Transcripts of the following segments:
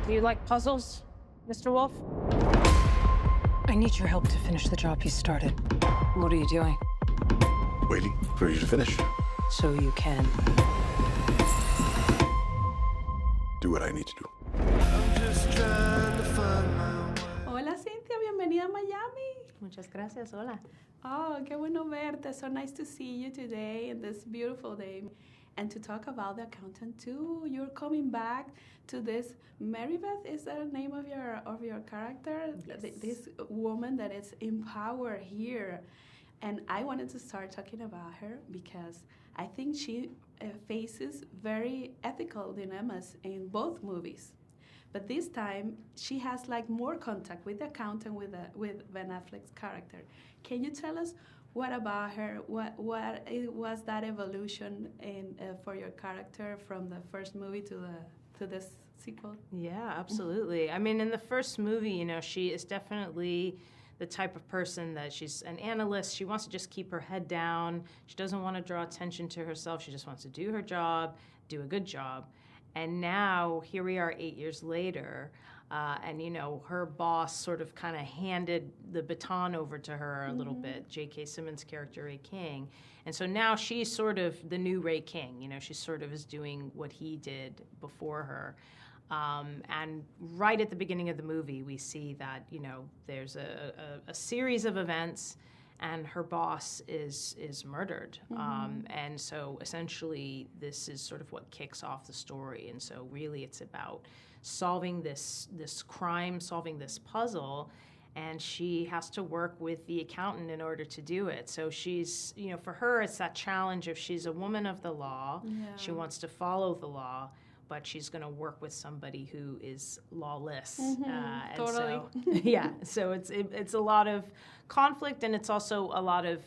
Do you like puzzles, Mr. Wolf? I need your help to finish the job you started. What are you doing? Waiting for you to finish. So you can. Do what I need to do. Hola, Cynthia, bienvenida a Miami. Muchas gracias, hola. Oh, qué bueno verte. So nice to see you today in this beautiful day. And to talk about The Accountant too. You're coming back to this. Marybeth is the name of your character. Yes. This woman that is in power here. And I wanted to start talking about her because I think she faces very ethical dilemmas in both movies. But this time, she has like more contact with the accountant, with Ben Affleck's character. Can you tell us what about her? What was that evolution for your character from the first movie to this sequel? Yeah, absolutely. I mean, in the first movie, you know, she is definitely the type of person that she's an analyst. She wants to just keep her head down. She doesn't want to draw attention to herself. She just wants to do her job, do a good job. And now, here we are 8 years later, and, you know, her boss sort of kind of handed the baton over to her a little bit, J.K. Simmons' character, Ray King. And so now she's sort of the new Ray King. You know, she sort of is doing what he did before her. And right at the beginning of the movie, we see that, you know, there's a series of events, and her boss is murdered. And so essentially this is sort of what kicks off the story. And so really it's about solving this crime, solving this puzzle, and she has to work with the accountant in order to do it. So she's, you know, for her it's that challenge of she's a woman of the law, she wants to follow the law, but she's going to work with somebody who is lawless. And totally. So it's a lot of conflict, and it's also a lot of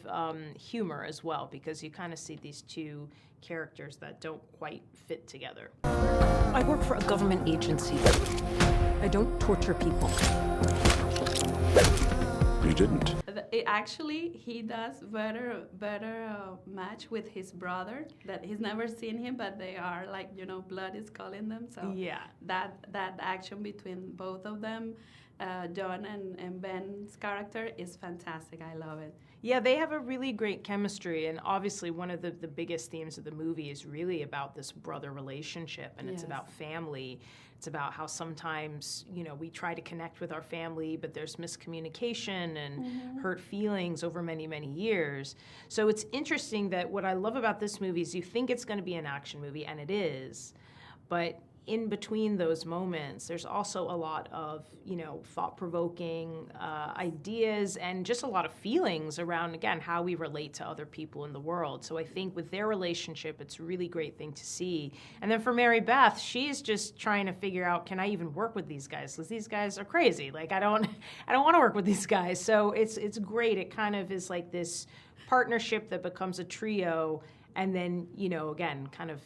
humor as well, because you kind of see these two characters that don't quite fit together. I work for a government agency. I don't torture people. You didn't. Actually, he does better match with his brother. That he's never seen him, but they are like, you know, blood is calling them. So Yeah. that action between both of them, John and Ben's character, is fantastic. I love it. Yeah, they have a really great chemistry, and obviously one of the biggest themes of the movie is really about this brother relationship, and it's about family. It's about how sometimes, you know, we try to connect with our family, but there's miscommunication and hurt feelings over many, many years. So it's interesting that what I love about this movie is you think it's going to be an action movie, and it is, but in between those moments, there's also a lot of, you know, thought-provoking ideas and just a lot of feelings around, again, how we relate to other people in the world. So I think with their relationship, it's a really great thing to see. And then for Marybeth, she's just trying to figure out, can I even work with these guys? Because these guys are crazy. Like, I don't want to work with these guys. So it's great. It kind of is like this partnership that becomes a trio, and then, you know, again, kind of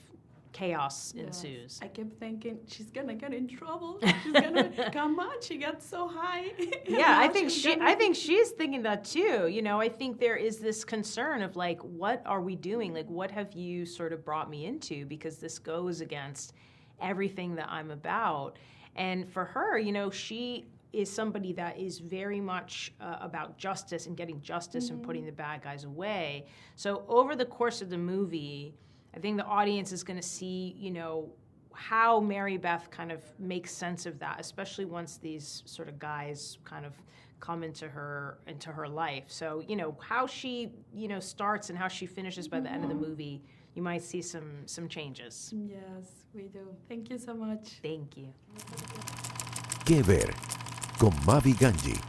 chaos ensues. I kept thinking she's gonna get in trouble. She's gonna come on. She got so high. Yeah, I think she's thinking that too. You know, I think there is this concern of like, what are we doing? Like, what have you sort of brought me into? Because this goes against everything that I'm about. And for her, you know, she is somebody that is very much about justice and getting justice and putting the bad guys away. So over the course of the movie, I think the audience is going to see, you know, how Marybeth kind of makes sense of that, especially once these sort of guys kind of come into her life. So, you know, how she, you know, starts and how she finishes by the end of the movie, you might see some changes. Yes, we do. Thank you so much. Thank you. Qué Ver con Mavi Ganji.